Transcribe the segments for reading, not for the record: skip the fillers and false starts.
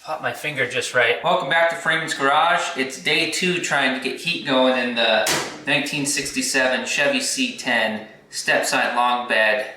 pop my finger just right. Welcome back to Freeman's Garage. It's day 2 trying to get heat going in the 1967 Chevy C10 Stepside long bed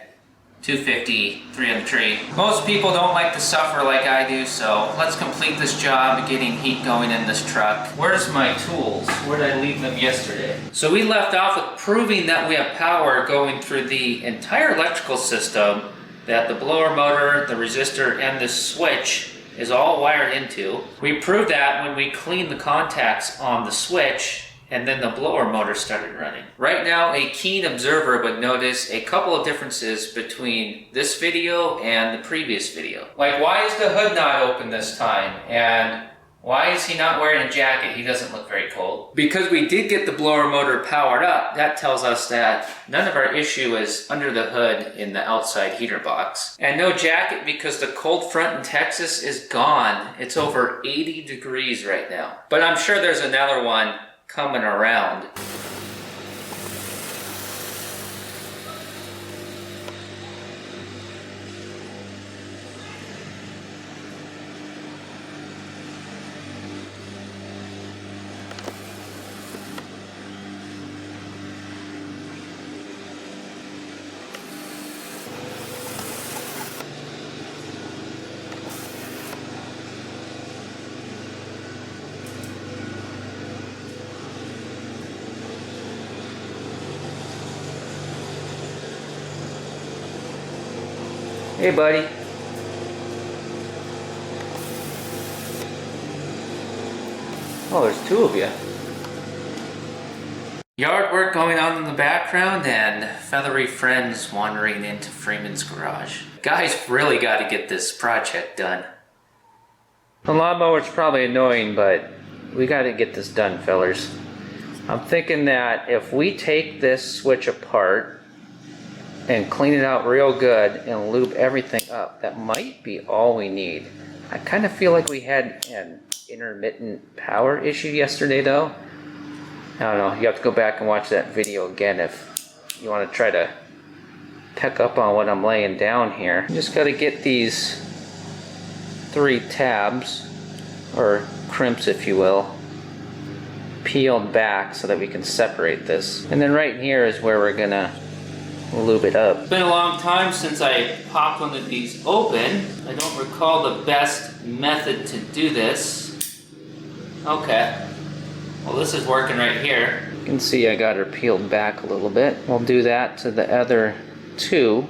250 3 on the tree. Most people don't like to suffer like I do, so let's complete this job of getting heat going in this truck. Where's my tools? Where did I leave them yesterday? So we left off with proving that we have power going through the entire electrical system, that the blower motor, the resistor, and this switch is all wired into. We proved that when we cleaned the contacts on the switch and then the blower motor started running. Right now, a keen observer would notice a couple of differences between this video and the previous video. Like, why is the hood not open this time? And why is he not wearing a jacket? He doesn't look very cold. Because we did get the blower motor powered up, that tells us that none of our issue is under the hood in the outside heater box. And no jacket because the cold front in Texas is gone. It's over 80 degrees right now. But I'm sure there's another one coming around. Hey, buddy. Oh, there's 2 of you. Yard work going on in the background and feathery friends wandering into Freeman's garage. Guys really got to get this project done. The lawnmower's probably annoying, but we got to get this done, fellers. I'm thinking that if we take this switch apart and clean it out real good and lube everything up, that might be all we need. I kind of feel like we had an intermittent power issue yesterday though. I don't know, you have to go back and watch that video again if you want to try to pick up on what I'm laying down here. You just got to get these 3 tabs, or crimps if you will, peeled back so that we can separate this. And then right here is where we're gonna lube it up. It's been a long time since I popped one of these open. I don't recall the best method to do this. Okay. Well, this is working right here. You can see I got her peeled back a little bit. We'll do that to the other 2.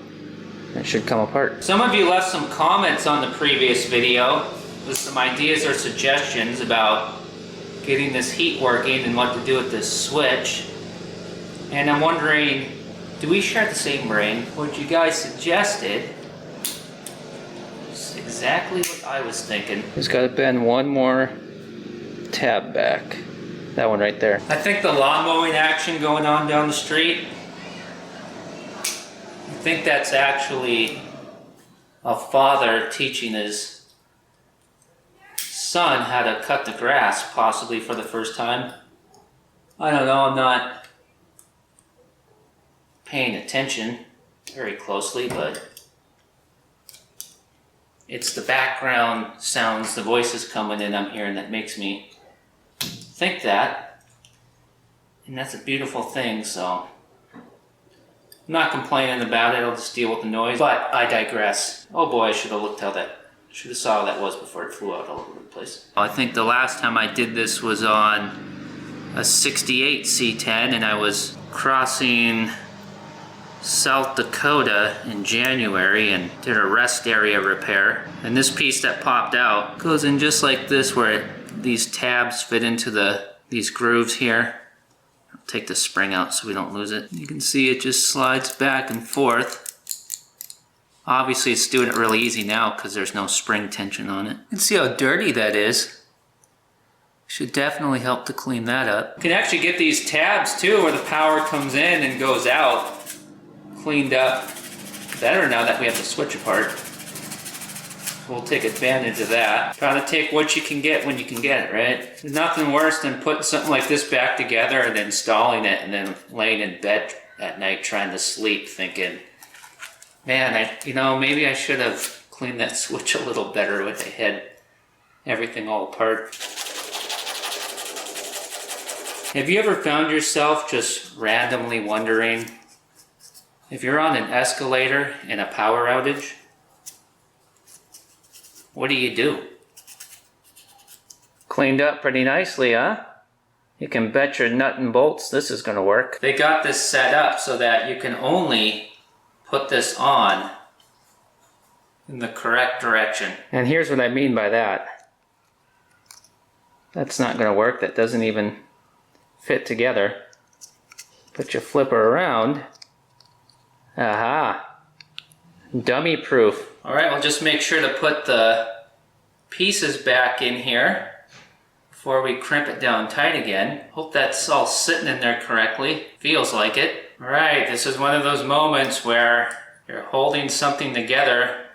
It should come apart. Some of you left some comments on the previous video with some ideas or suggestions about getting this heat working and what to do with this switch. And I'm wondering, do we share the same brain? What you guys suggested is exactly what I was thinking. Just got to bend one more tab back. That one right there. I think the lawn mowing action going on down the street, I think that's actually a father teaching his son how to cut the grass, possibly for the first time. I don't know, I'm not paying attention very closely, but it's the background sounds, the voices coming in I'm hearing that makes me think that, and that's a beautiful thing, so I'm not complaining about it. I'll just deal with the noise, but I digress. Oh boy, I should have looked how that, should have saw how that was before it flew out all over the place. I think the last time I did this was on a 68 C10 and I was crossing South Dakota in January and did a rest area repair. And this piece that popped out goes in just like this, where these tabs fit into these grooves here. I'll take the spring out so we don't lose it. You can see it just slides back and forth. Obviously it's doing it really easy now because there's no spring tension on it. You can see how dirty that is. Should definitely help to clean that up. You can actually get these tabs too where the power comes in and goes out cleaned up better now that we have the switch apart. We'll take advantage of that. Try to take what you can get when you can get it, right? There's nothing worse than putting something like this back together and then installing it and then laying in bed at night trying to sleep thinking, man, maybe I should have cleaned that switch a little better with the head everything all apart. Have you ever found yourself just randomly wondering if you're on an escalator in a power outage, what do you do? Cleaned up pretty nicely, huh? You can bet your nut and bolts this is going to work. They got this set up so that you can only put this on in the correct direction. And here's what I mean by that. That's not going to work. That doesn't even fit together. But you flip her around. Aha! Dummy proof. Alright, we'll just make sure to put the pieces back in here before we crimp it down tight again. Hope that's all sitting in there correctly. Feels like it. Alright, this is one of those moments where you're holding something together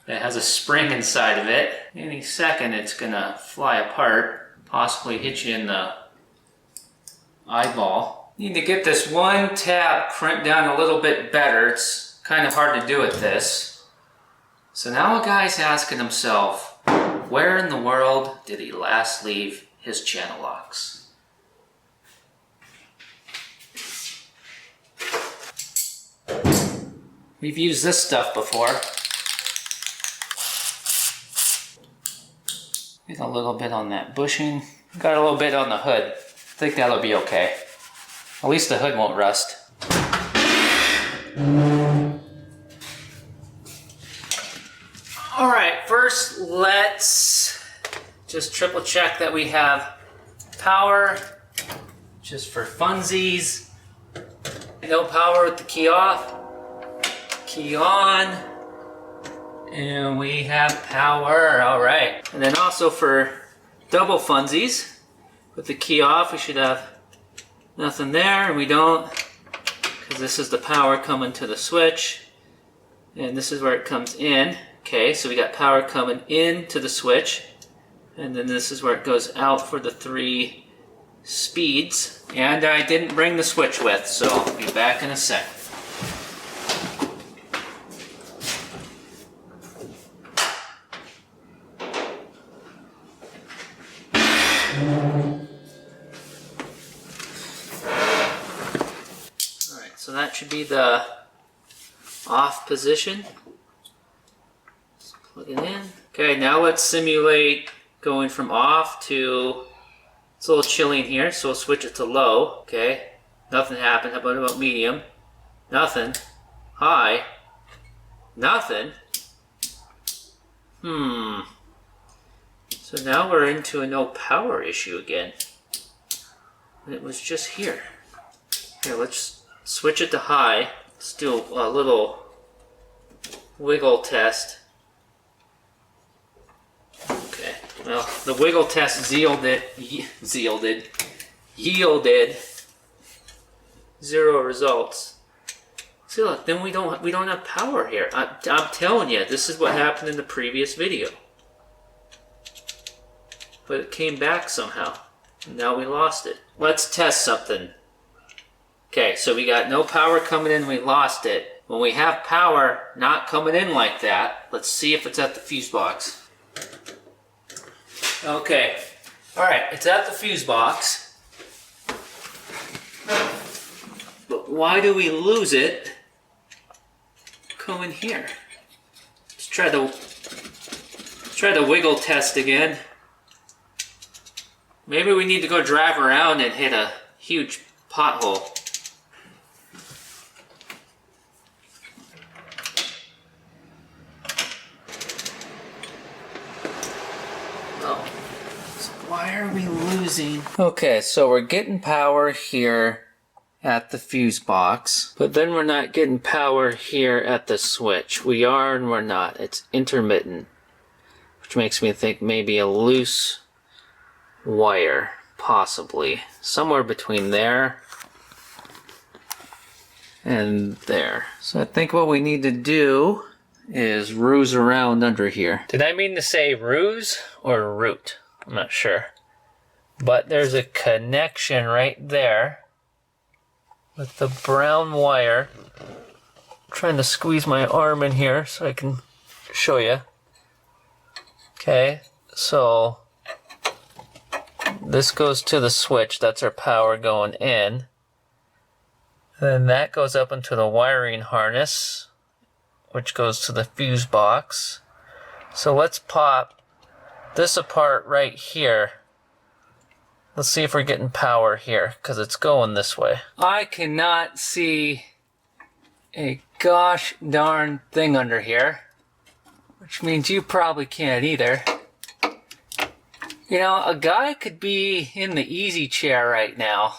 that has a spring inside of it. Any second it's gonna fly apart, possibly hit you in the eyeball. Need to get this one tab crimped down a little bit better. It's kind of hard to do with this. So now a guy's asking himself, where in the world did he last leave his channel locks? We've used this stuff before. Get a little bit on that bushing. Got a little bit on the hood. I think that'll be okay. At least the hood won't rust. Alright, first let's just triple check that we have power, just for funsies. No power with the key off, key on, and we have power. Alright, and then also for double funsies, with the key off we should have nothing there, and we don't, because this is the power coming to the switch, and this is where it comes in. Okay, so we got power coming into the switch, and then this is where it goes out for the 3 speeds. And I didn't bring the switch with, so I'll be back in a sec. Alright, so that should be the off position. Plug it in. Okay, now let's simulate going from off to, it's a little chilly in here, so we'll switch it to low. Okay, nothing happened. How about medium? Nothing. High? Nothing. So now we're into a no power issue again. It was just here. Here, let's switch it to high. Let's do a little wiggle test. Okay, well, the wiggle test yielded 0 results. See, look, then we don't have power here. I'm telling you, this is what happened in the previous video. But it came back somehow. And now we lost it. Let's test something. Okay, so we got no power coming in, we lost it. When we have power not coming in like that, let's see if it's at the fuse box. Okay, alright, it's at the fuse box. But why do we lose it coming here? Let's try the wiggle test again. Maybe we need to go drive around and hit a huge pothole. Why are we losing? Okay, so we're getting power here at the fuse box, but then we're not getting power here at the switch. We are and we're not. It's intermittent, which makes me think maybe a loose wire, possibly. Somewhere between there and there. So I think what we need to do is ruse around under here. Did I mean to say ruse or root? I'm not sure. But there's a connection right there with the brown wire. I'm trying to squeeze my arm in here so I can show you. Okay, So this goes to the switch, that's our power going in. Then that goes up into the wiring harness, which goes to the fuse box. So let's pop this apart right here. Let's see if we're getting power here, because it's going this way. I cannot see a gosh darn thing under here, which means you probably can't either. You know, a guy could be in the easy chair right now.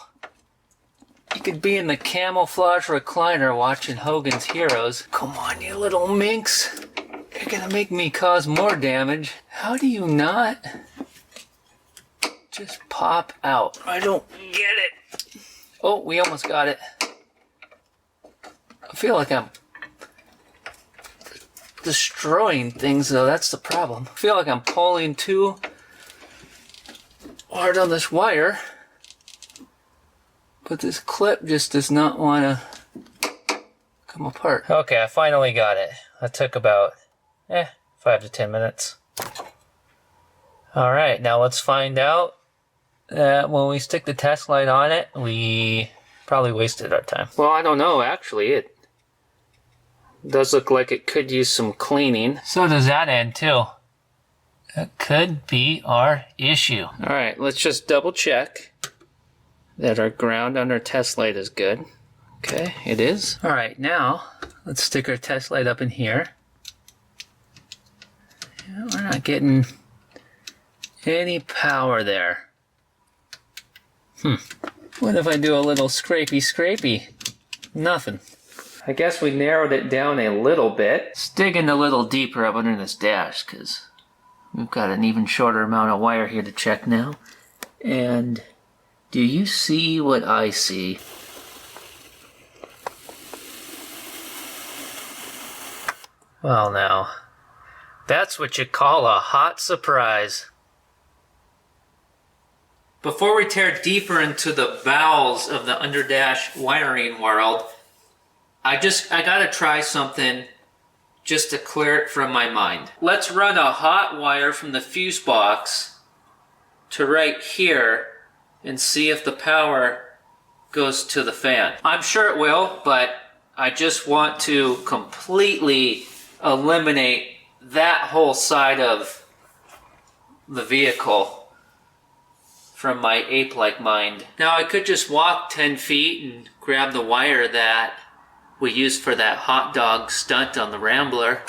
He could be in the camouflage recliner watching Hogan's Heroes. Come on, you little minx. You're gonna make me cause more damage. How do you not just pop out? I don't get it. Oh, we almost got it. I feel like I'm destroying things, though. That's the problem. I feel like I'm pulling too hard on this wire, but this clip just does not want to come apart. Okay, I finally got it. That took about 5 to 10 minutes. Alright, now let's find out that when we stick the test light on it, we probably wasted our time. Well, I don't know, actually. It does look like it could use some cleaning. So does that end, too. That could be our issue. Alright, let's just double check that our ground on our test light is good. Okay, it is. Alright, now let's stick our test light up in here. We're not getting any power there. What if I do a little scrapey? Nothing. I guess we narrowed it down a little bit. Let's dig in a little deeper up under this dash, because we've got an even shorter amount of wire here to check now. And do you see what I see? Well now, that's what you call a hot surprise. Before we tear deeper into the bowels of the underdash wiring world, I gotta try something just to clear it from my mind. Let's run a hot wire from the fuse box to right here and see if the power goes to the fan. I'm sure it will, but I just want to completely eliminate that whole side of the vehicle from my ape-like mind. Now I could just walk 10 feet and grab the wire that we used for that hot dog stunt on the Rambler.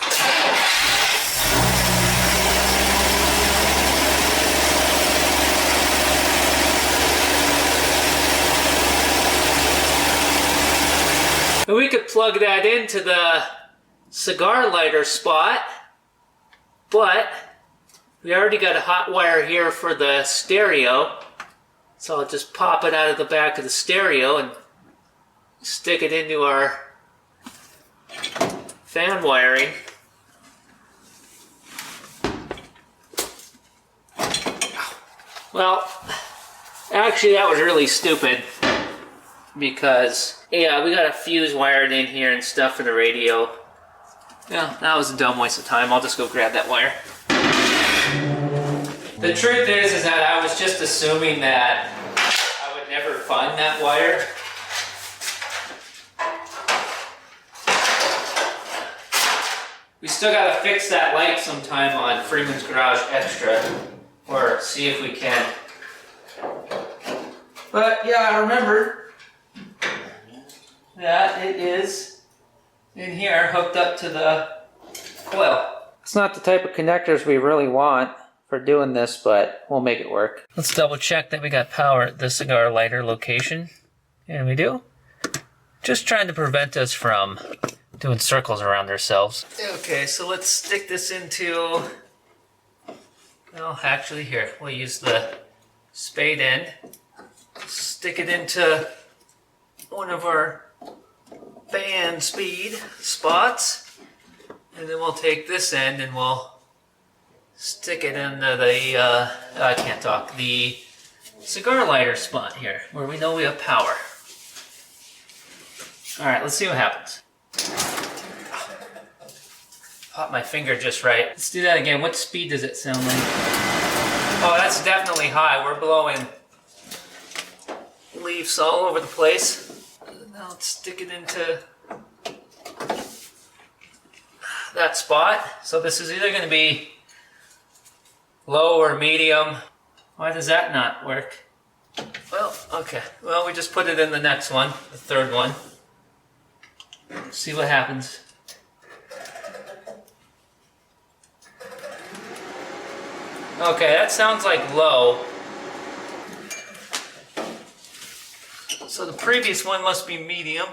And we could plug that into the cigar lighter spot, but we already got a hot wire here for the stereo, so I'll just pop it out of the back of the stereo and stick it into our fan wiring. Well, actually that was really stupid, because yeah, we got a fuse wired in here and stuff for the radio. Yeah, that was a dumb waste of time. I'll just go grab that wire. The truth is that I was just assuming that I would never find that wire. We still gotta fix that light sometime on Freeman's Garage Extra, or see if we can. But yeah, I remember that it is in here hooked up to the coil. It's not the type of connectors we really want for doing this, but we'll make it work. Let's double check that we got power at the cigar lighter location. And we do. Just trying to prevent us from doing circles around ourselves. Okay, so let's stick this into, well, actually here, we'll use the spade end. Stick it into one of our fan speed spots, and then we'll take this end and we'll stick it into the, I can't talk, the cigar lighter spot here, where we know we have power. Alright, let's see what happens. pop my finger just right. Let's do that again. What speed does it sound like? Oh, that's definitely high. We're blowing leaves all over the place. Now let's stick it into that spot. So this is either going to be low or medium. Why does that not work? Well, okay. Well, we just put it in the next one, the third one. See what happens. Okay, that sounds like low. So the previous one must be medium.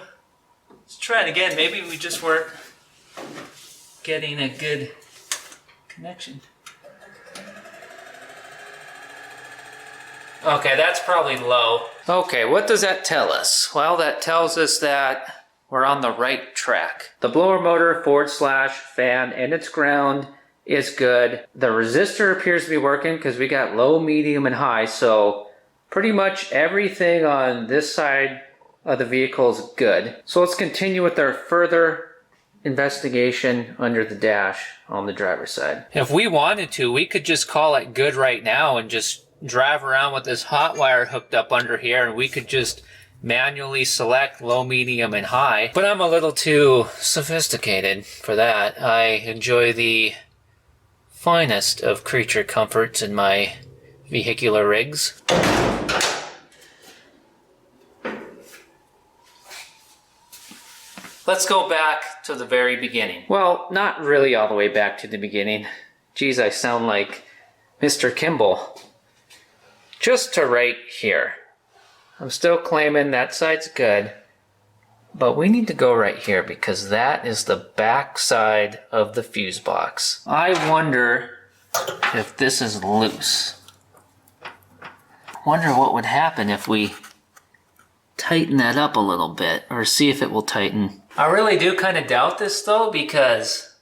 Let's try it again. Maybe we just weren't getting a good connection. Okay, that's probably low. Okay, what does that tell us? Well, that tells us that we're on the right track. The blower motor / fan and its ground is good. The resistor appears to be working because we got low, medium, and high, so pretty much everything on this side of the vehicle is good. So let's continue with our further investigation under the dash on the driver's side. If we wanted to, we could just call it good right now and just drive around with this hot wire hooked up under here, and we could just manually select low, medium, and high. But I'm a little too sophisticated for that. I enjoy the finest of creature comforts in my vehicular rigs. Let's go back to the very beginning. Well, not really all the way back to the beginning. Geez, I sound like Mr. Kimball. Just to right here. I'm still claiming that side's good, but we need to go right here because that is the back side of the fuse box. I wonder if this is loose. Wonder what would happen if we tighten that up a little bit, or see if it will tighten. I really do kind of doubt this though, because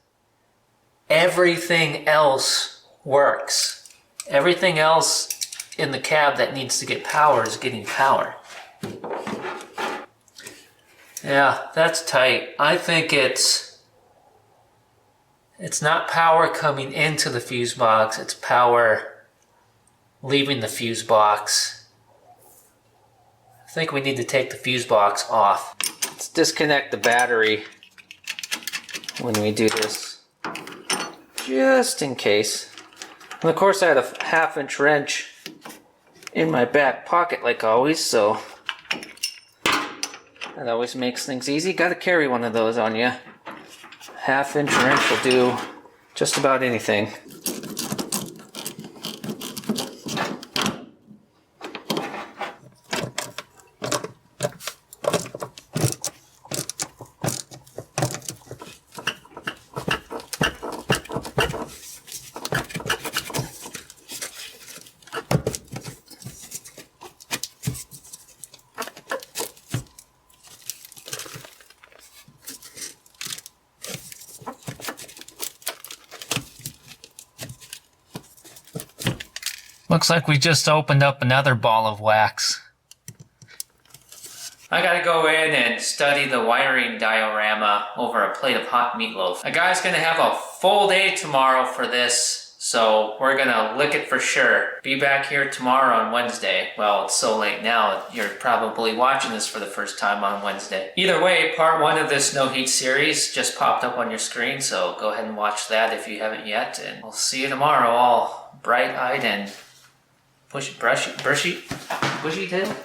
everything else works. Everything else in the cab that needs to get power is getting power. Yeah, that's tight. I think it's not power coming into the fuse box, it's power leaving the fuse box. I think we need to take the fuse box off. Let's disconnect the battery when we do this, just in case. And of course I had a 1/2-inch wrench in my back pocket like always, so that always makes things easy. Gotta carry one of those on you. 1/2-inch wrench will do just about anything. Looks like we just opened up another ball of wax. I gotta go in and study the wiring diorama over a plate of hot meatloaf. A guy's gonna have a full day tomorrow for this, so we're gonna lick it for sure. Be back here tomorrow on Wednesday. Well, it's so late now, you're probably watching this for the first time on Wednesday. Either way, part 1 of this No Heat series just popped up on your screen, so go ahead and watch that if you haven't yet, and we'll see you tomorrow all bright-eyed and bushy tail.